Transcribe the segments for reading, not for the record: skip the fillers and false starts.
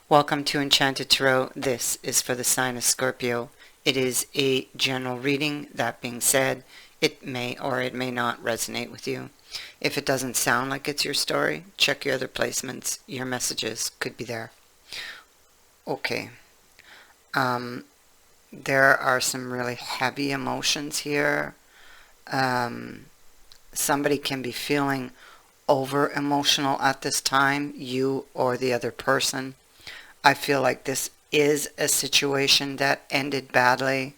Welcome to Enchanted Tarot. This is for the sign of Scorpio. It is a general reading. That being said, it may or it may not resonate with you. If it doesn't sound like it's your story, check your other placements. Your messages could be there. Okay. There are some really heavy emotions here. Somebody can be feeling over emotional at this time, you or the other person. I feel like this is a situation that ended badly.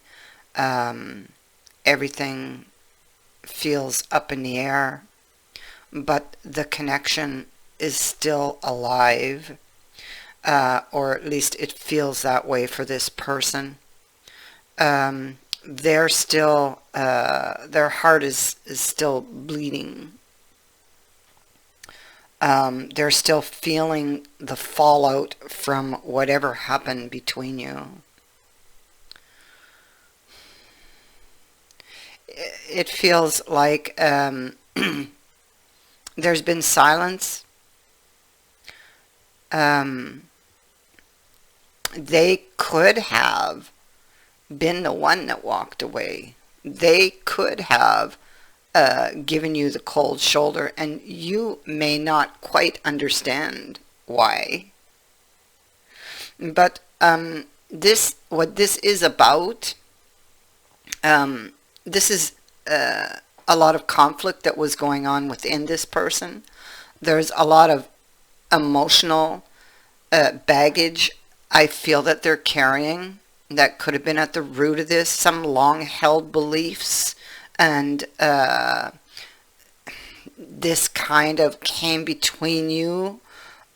Everything feels up in the air, but the connection is still alive, or at least it feels that way for this person. They're still, their heart is still bleeding. They're still feeling the fallout from whatever happened between you. It feels like there's been silence. They could have been the one that walked away. They could have given you the cold shoulder, and you may not quite understand why. But what this is about, this is a lot of conflict that was going on within this person. There's a lot of emotional baggage I feel that they're carrying that could have been at the root of this, some long-held beliefs, and this kind of came between you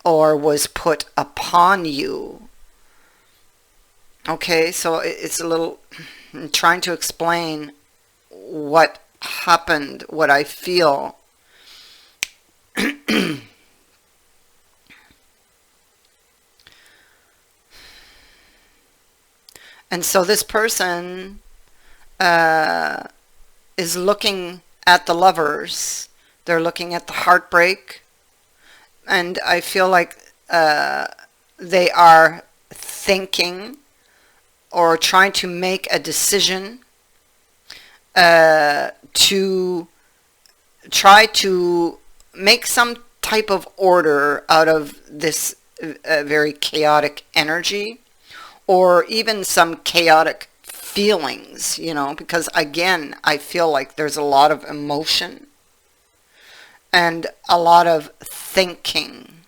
or was put upon you. Okay, so it's a little, I'm trying to explain what happened, what I feel. And so this person is looking at the lovers. They're looking at the heartbreak. And I feel like they are thinking or trying to make a decision to try to make some type of order out of this very chaotic energy, or even some chaotic feelings, you know, because again, I feel like there's a lot of emotion and a lot of thinking.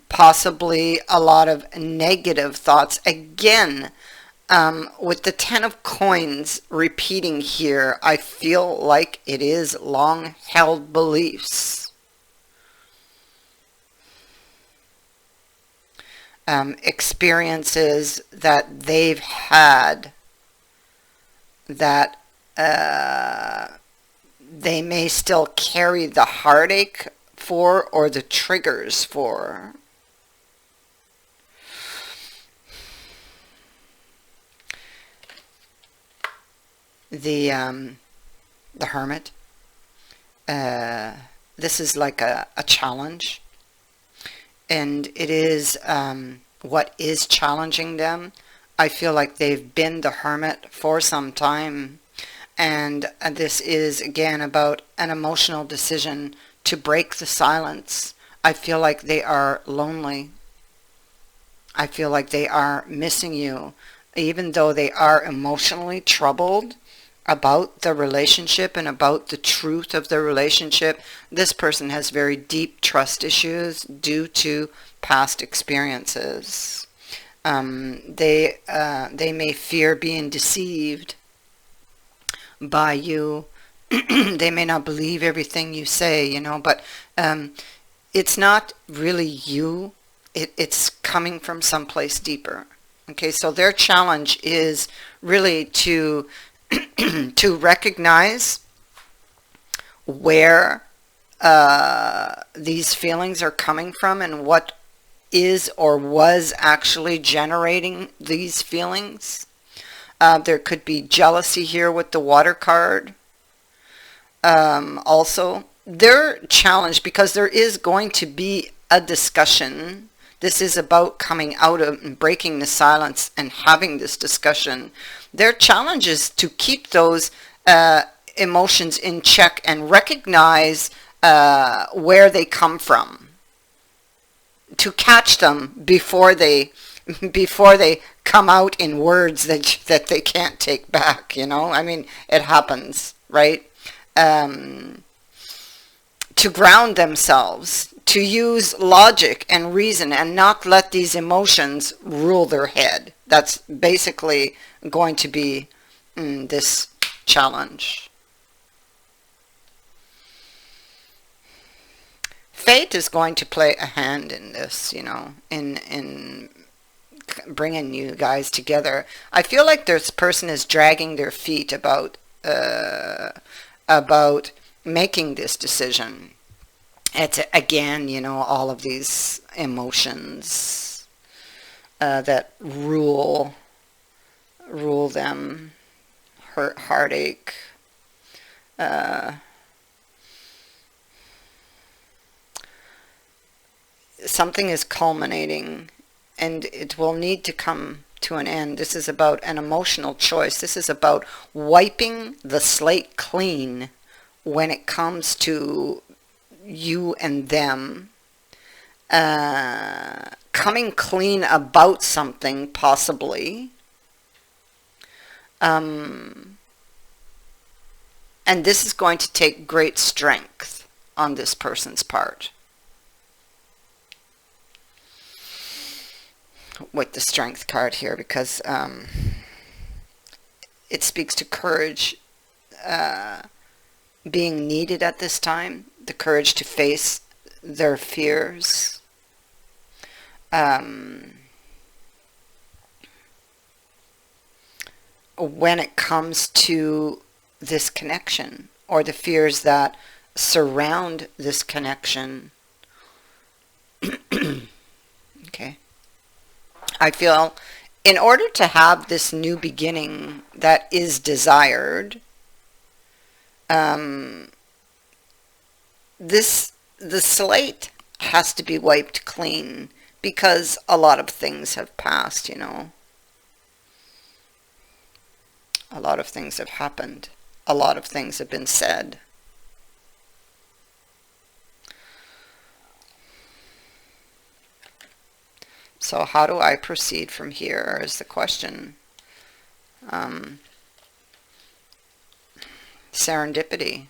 Possibly a lot of negative thoughts. Again, with the Ten of Coins repeating here, I feel like it is long-held beliefs. Experiences that they've had that they may still carry the heartache for or the triggers for. The Hermit. This is like a challenge. And it is what is challenging them. I feel like they've been the Hermit for some time. And this is, again, about an emotional decision to break the silence. I feel like they are lonely. I feel like they are missing you. Even though they are emotionally troubled about the relationship and about the truth of the relationship, this person has very deep trust issues due to past experiences. They may fear being deceived by you. They may not believe everything you say, you know, but it's not really you. It's coming from someplace deeper. Okay, so their challenge is really to to recognize where these feelings are coming from and what is or was actually generating these feelings. There could be jealousy here with the water card. Also, they're challenged because there is going to be a discussion This is about coming out of and breaking the silence and having this discussion. Their challenge is to keep those emotions in check and recognize where they come from, to catch them before they come out in words that they can't take back. I mean, it happens, right? To ground themselves, to use logic and reason and not let these emotions rule their head. That's basically going to be this challenge. Fate is going to play a hand in this, in bringing you guys together. I feel like this person is dragging their feet about making this decision. It's again, all of these emotions that rule them, heartache, something is culminating, and it will need to come to an end. This is about an emotional choice. This is about wiping the slate clean when it comes to you and them, coming clean about something, possibly, and this is going to take great strength on this person's part. With the strength card here, because it speaks to courage being needed at this time, the courage to face their fears, when it comes to this connection, or the fears that surround this connection. Okay. I feel in order to have this new beginning that is desired, the slate has to be wiped clean, because a lot of things have passed, A lot of things have happened. A lot of things have been said. So how do I proceed from here is the question. Serendipity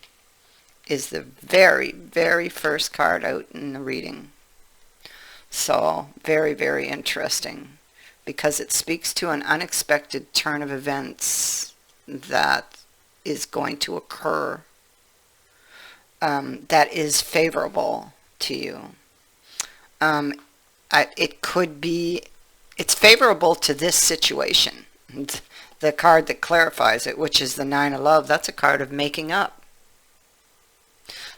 is the very, very first card out in the reading. So very, very interesting, because it speaks to an unexpected turn of events that is going to occur, that is favorable to you. It could be, it's favorable to this situation. The card that clarifies it, which is the Nine of Love, that's a card of making up.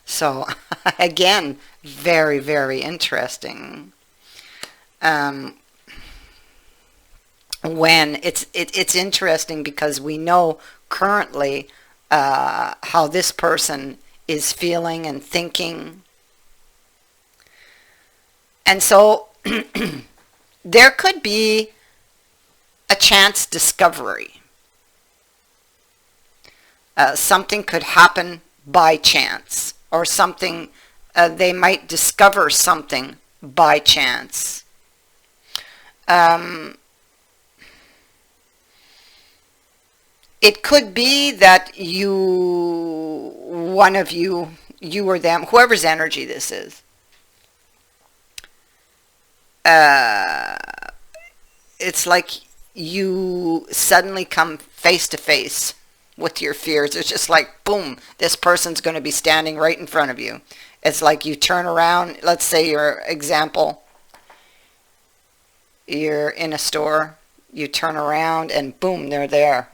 So, again, very, very interesting. When it's interesting because we know currently how this person is feeling and thinking. And so there could be a chance discovery. Something could happen by chance, or something, they might discover something by chance. It could be that one of you or them, whoever's energy this is, it's like you suddenly come face to face with your fears. It's just like, boom, this person's going to be standing right in front of you. It's like you turn around, let's say your example, you're in a store, you turn around and boom, they're there.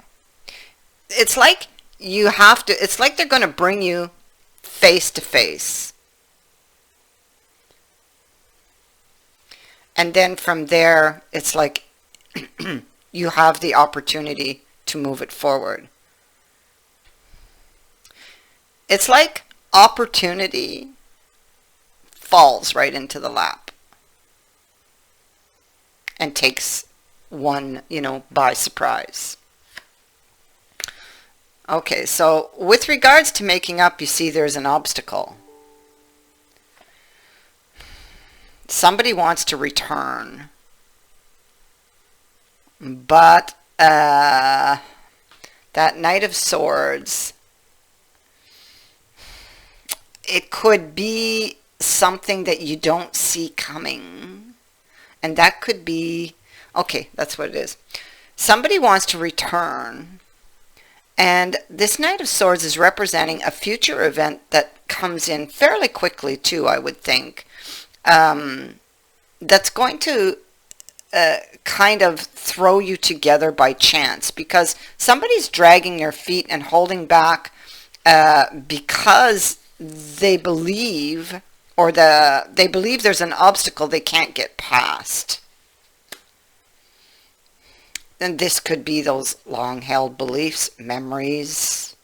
It's like you have to, it's like they're going to bring you face to face. And then from there, it's like you have the opportunity to move it forward. It's like opportunity falls right into the lap. and takes one, by surprise. Okay, so with regards to making up, you see there's an obstacle. Somebody wants to return, but that Knight of Swords, it could be something that you don't see coming. And that could be, okay, that's what it is. Somebody wants to return, and this Knight of Swords is representing a future event that comes in fairly quickly too, I would think. That's going to kind of throw you together by chance, because somebody's dragging their feet and holding back because they believe, or they believe there's an obstacle they can't get past. And this could be those long-held beliefs, memories,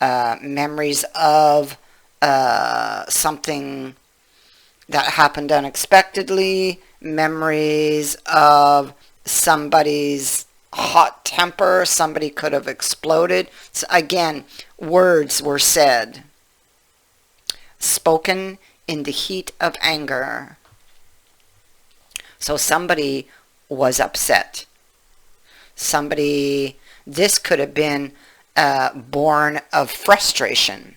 memories of something that happened unexpectedly, memories of somebody's hot temper, somebody could have exploded. So again, words were said, spoken in the heat of anger. So somebody was upset. This could have been born of frustration,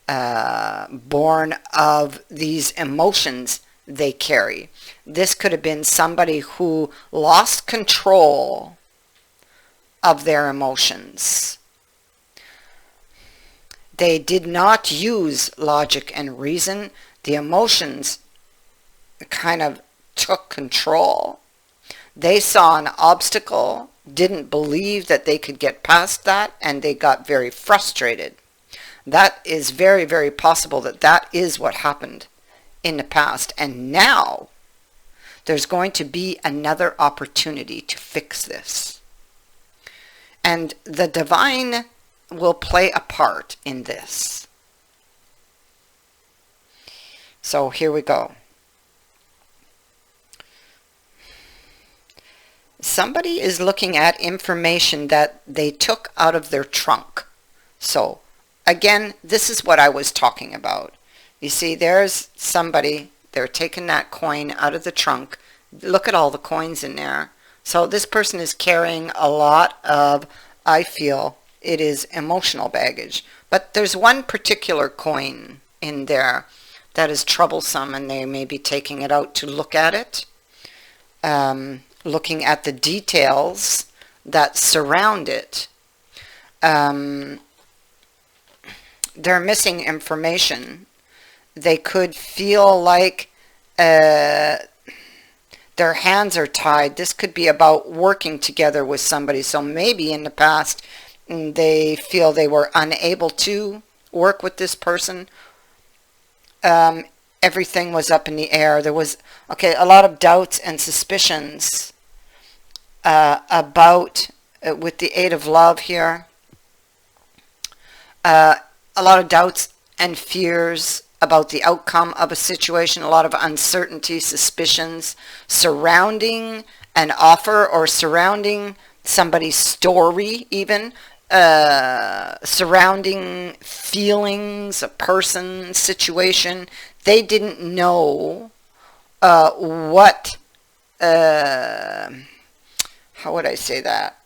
born of these emotions they carry. This could have been somebody who lost control of their emotions. They did not use logic and reason. The emotions kind of took control. They saw an obstacle, didn't believe that they could get past that, and they got very frustrated. That is very, very possible that is what happened in the past. And now there's going to be another opportunity to fix this. And the divine will play a part in this. So here we go. Somebody is looking at information that they took out of their trunk. So again, this is what I was talking about. You see, there's somebody, they're taking that coin out of the trunk. Look at all the coins in there. So this person is carrying a lot of, I feel, it is emotional baggage. But there's one particular coin in there that is troublesome, and they may be taking it out to look at it. Looking at the details that surround it. They're missing information. They could feel like their hands are tied. This could be about working together with somebody. So maybe in the past they feel they were unable to work with this person. Everything was up in the air. There was, a lot of doubts and suspicions about, with the Eight of Love here, a lot of doubts and fears about the outcome of a situation, a lot of uncertainty, suspicions surrounding an offer or surrounding somebody's story even, surrounding feelings, a person, situation. They didn't know what, how would I say that?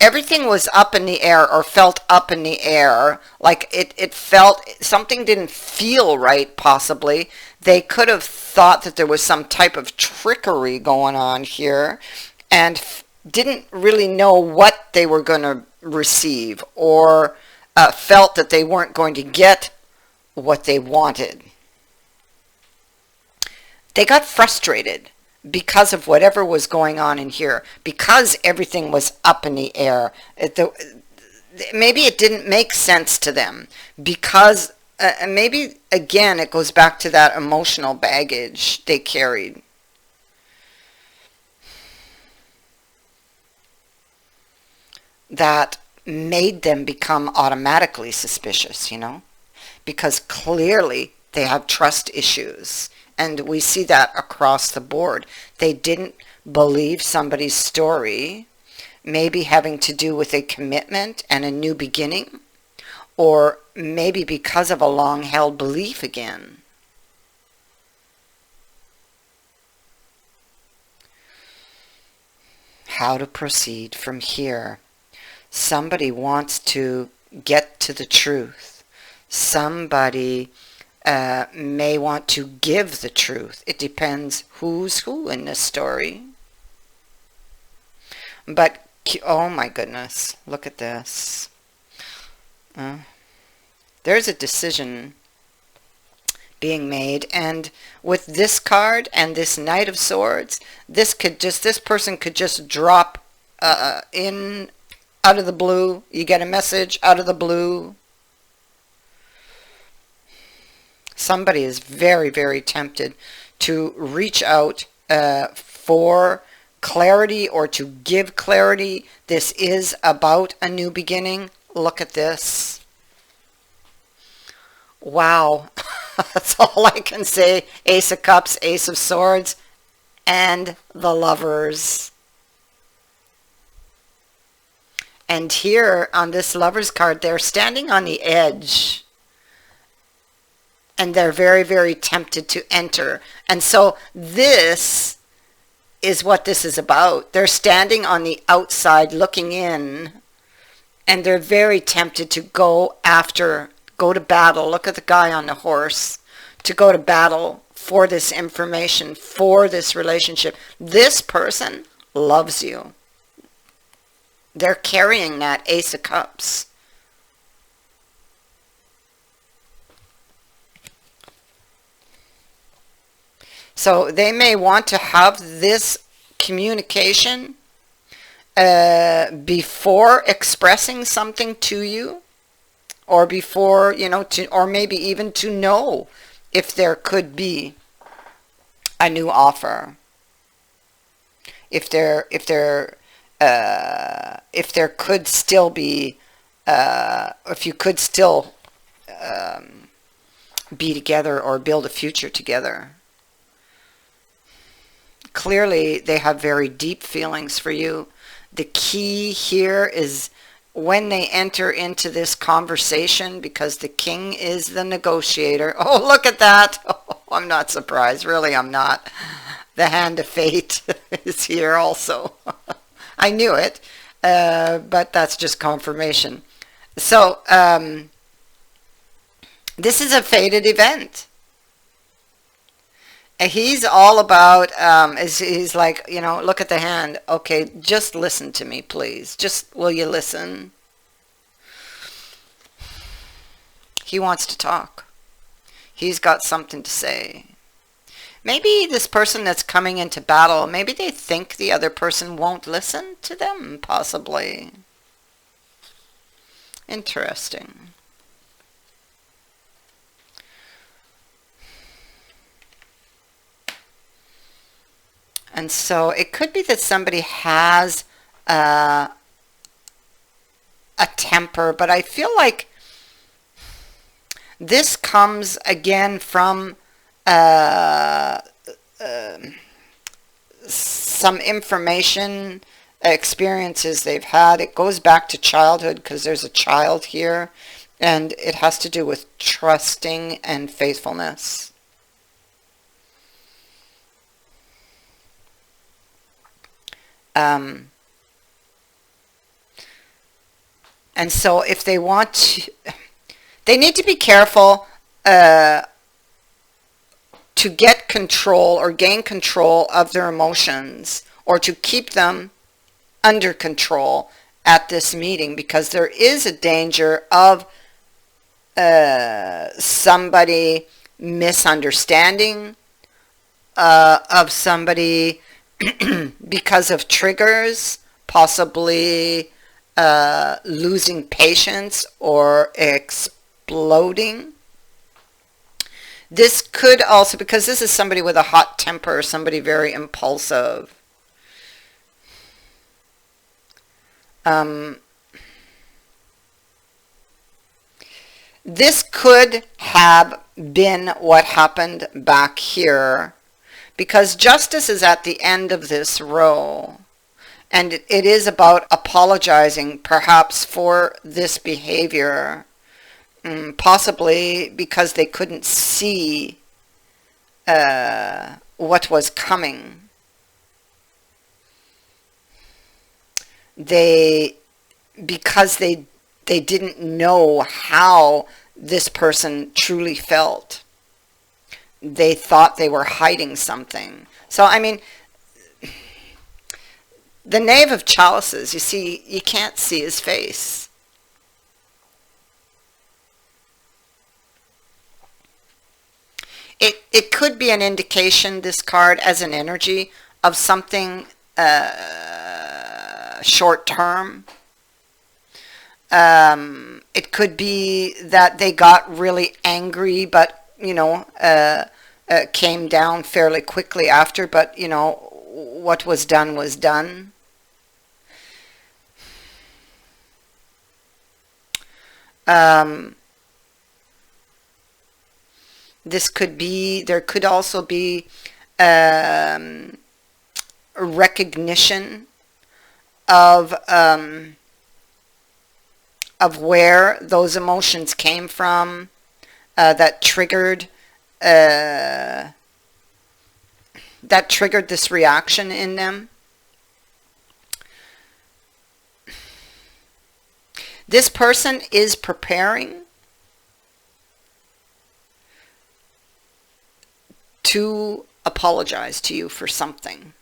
Everything was up in the air, or felt up in the air. Like it felt, something didn't feel right, possibly. They could have thought that there was some type of trickery going on here, and didn't really know what they were going to receive, or felt that they weren't going to get what they wanted. They got frustrated because of whatever was going on in here, because everything was up in the air. Maybe it didn't make sense to them, because maybe, again, it goes back to that emotional baggage they carried. That made them become automatically suspicious, because clearly they have trust issues. And we see that across the board. They didn't believe somebody's story, maybe having to do with a commitment and a new beginning, or maybe because of a long-held belief again. How to proceed from here. Somebody wants to get to the truth. Somebody may want to give the truth. It depends who's who in this story. But, oh my goodness, look at this. There's a decision being made, and with this card and this Knight of Swords, this person could just drop in out of the blue. You get a message out of the blue. Somebody is very, very tempted to reach out for clarity or to give clarity. This is about a new beginning. Look at this. Wow. That's all I can say. Ace of Cups, Ace of Swords, and the Lovers. And here on this Lovers card, they're standing on the edge. And they're very, very tempted to enter. And so this is what this is about. They're standing on the outside looking in. And they're very tempted to go to battle. Look at the guy on the horse. To go to battle for this information, for this relationship. This person loves you. They're carrying that Ace of Cups. So they may want to have this communication before expressing something to you, or before, or maybe even to know if there could be a new offer. If there could still be, if you could still be together or build a future together. Clearly, they have very deep feelings for you. The key here is when they enter into this conversation, because the King is the negotiator. Oh, look at that. Oh, I'm not surprised. Really, I'm not. The Hand of Fate is here also. I knew it, but that's just confirmation. So, this is a fated event. He's all about, he's like, look at the hand. Okay, just listen to me, please. Will you listen? He wants to talk. He's got something to say. Maybe this person that's coming into battle, maybe they think the other person won't listen to them, possibly. Interesting. And so it could be that somebody has a temper, but I feel like this comes again from some information, experiences they've had. It goes back to childhood because there's a child here, and it has to do with trusting and faithfulness. And so if they want to, they need to be careful to get control or gain control of their emotions, or to keep them under control at this meeting, because there is a danger of somebody misunderstanding, of somebody because of triggers, possibly losing patience or exploding. This could also, because this is somebody with a hot temper, somebody very impulsive. This could have been what happened back here, because justice is at the end of this row. And it is about apologizing perhaps for this behavior, possibly because they couldn't see what was coming. Because they didn't know how this person truly felt. They thought they were hiding something. So, I mean, the Knave of Chalices, you see, you can't see his face. It could be an indication, this card, as an energy of something short term. It could be that they got really angry, but, came down fairly quickly after, but, what was done was done. This could be, there could also be recognition of where those emotions came from, that triggered this reaction in them. This person is preparing to apologize to you for something.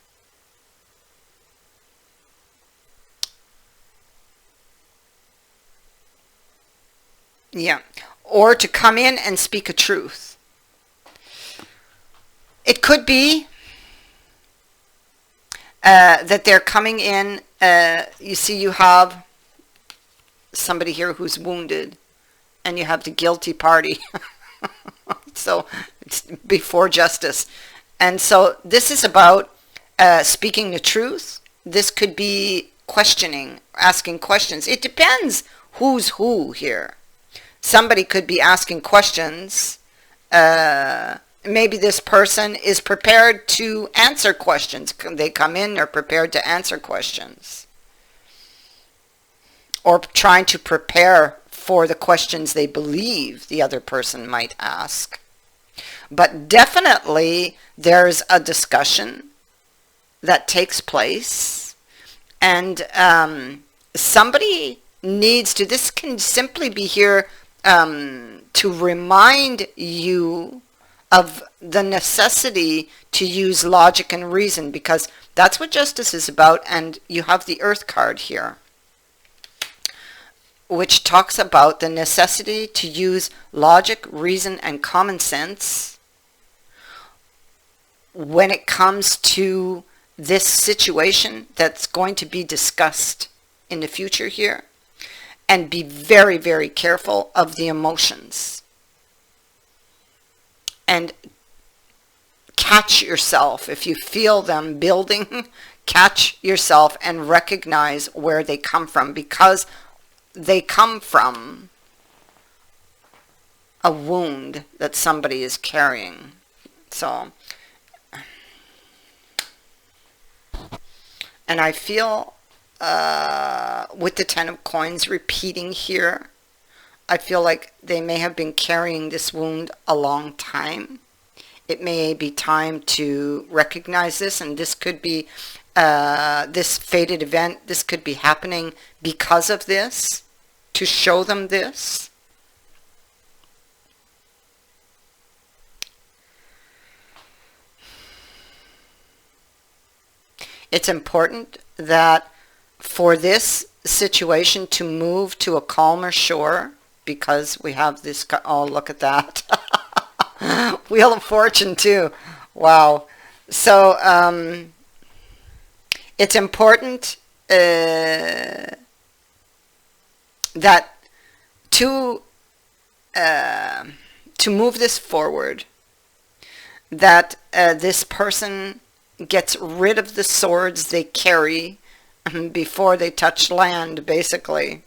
Yeah. Or to come in and speak a truth. It could be that they're coming in, you see, you have somebody here who's wounded, and you have the guilty party. So it's before justice. And so this is about speaking the truth. This could be questioning, asking questions. It depends who's who here. Somebody could be asking questions. Maybe this person is prepared to answer questions. They come in, they're prepared to answer questions. Or trying to prepare for the questions they believe the other person might ask. But definitely there's a discussion that takes place, and somebody needs to, this can simply be here to remind you of the necessity to use logic and reason, because that's what justice is about. And you have the Earth card here, which talks about the necessity to use logic, reason, and common sense when it comes to this situation that's going to be discussed in the future here. And be very, very careful of the emotions. And catch yourself. If you feel them building, catch yourself and recognize where they come from, because they come from a wound that somebody is carrying. So, and I feel with the Ten of Coins repeating here, I feel like they may have been carrying this wound a long time. It may be time to recognize this, and this could be this fated event. This could be happening because of this, to show them this. It's important that for this situation to move to a calmer shore, because we have this, oh, look at that. Wheel of Fortune too. Wow. So it's important that to move this forward, that this person gets rid of the swords they carry before they touch land, basically.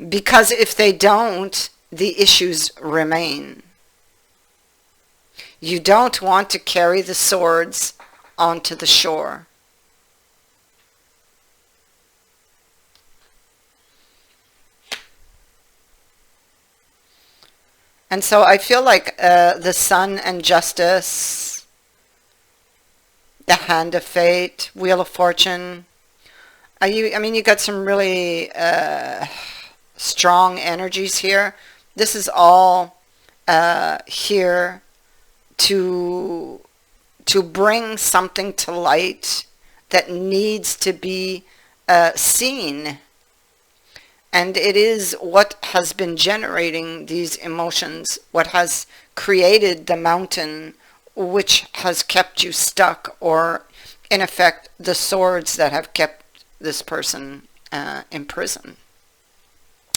Because if they don't, the issues remain. You don't want to carry the swords onto the shore. And so I feel like the Sun and Justice, the Hand of Fate, Wheel of Fortune. I mean, you got some really strong energies here. This is all here to bring something to light that needs to be seen. And it is what has been generating these emotions, what has created the mountain, which has kept you stuck, or in effect, the swords that have kept this person in prison,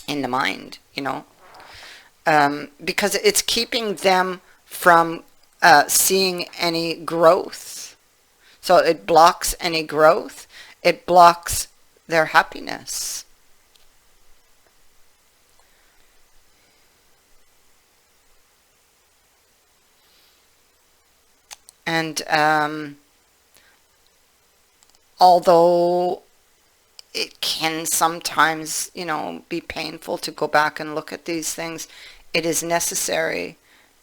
in the mind, you know. Because it's keeping them from seeing any growth. So it blocks any growth. It blocks their happiness. And although it can sometimes, you know, be painful to go back and look at these things, it is necessary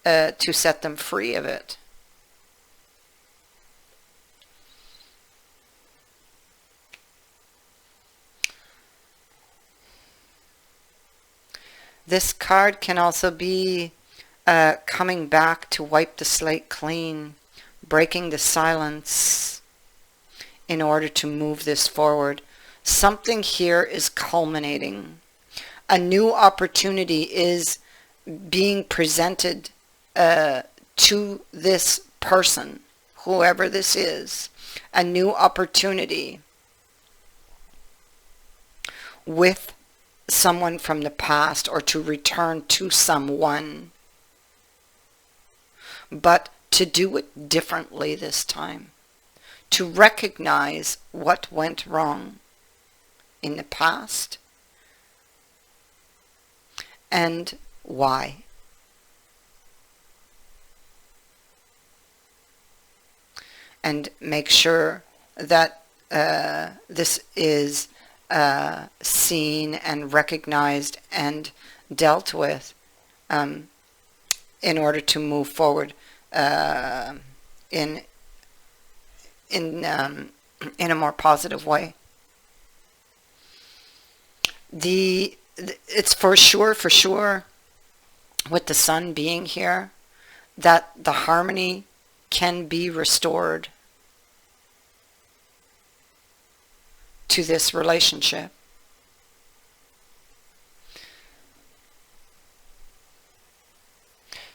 to set them free of it. This card can also be coming back to wipe the slate clean, breaking the silence in order to move this forward. Something here is culminating. A new opportunity is being presented to this person, whoever this is. A new opportunity with someone from the past, or to return to someone, but to do it differently this time, to recognize what went wrong in the past and why. And make sure that this is seen and recognized and dealt with in order to move forward in a more positive way. It's for sure with the Sun being here, that the harmony can be restored to this relationship.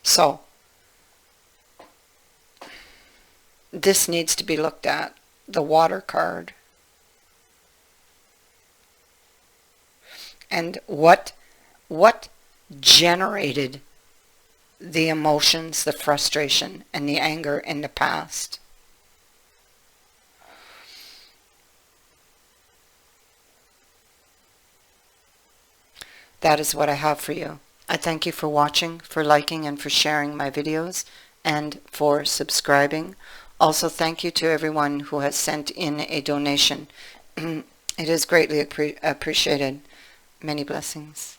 So this needs to be looked at, the Water card. And what generated the emotions, the frustration, and the anger in the past. That is what I have for you. I thank you for watching, for liking, and for sharing my videos, and for subscribing. Also, thank you to everyone who has sent in a donation. It is greatly appreciated. Many blessings.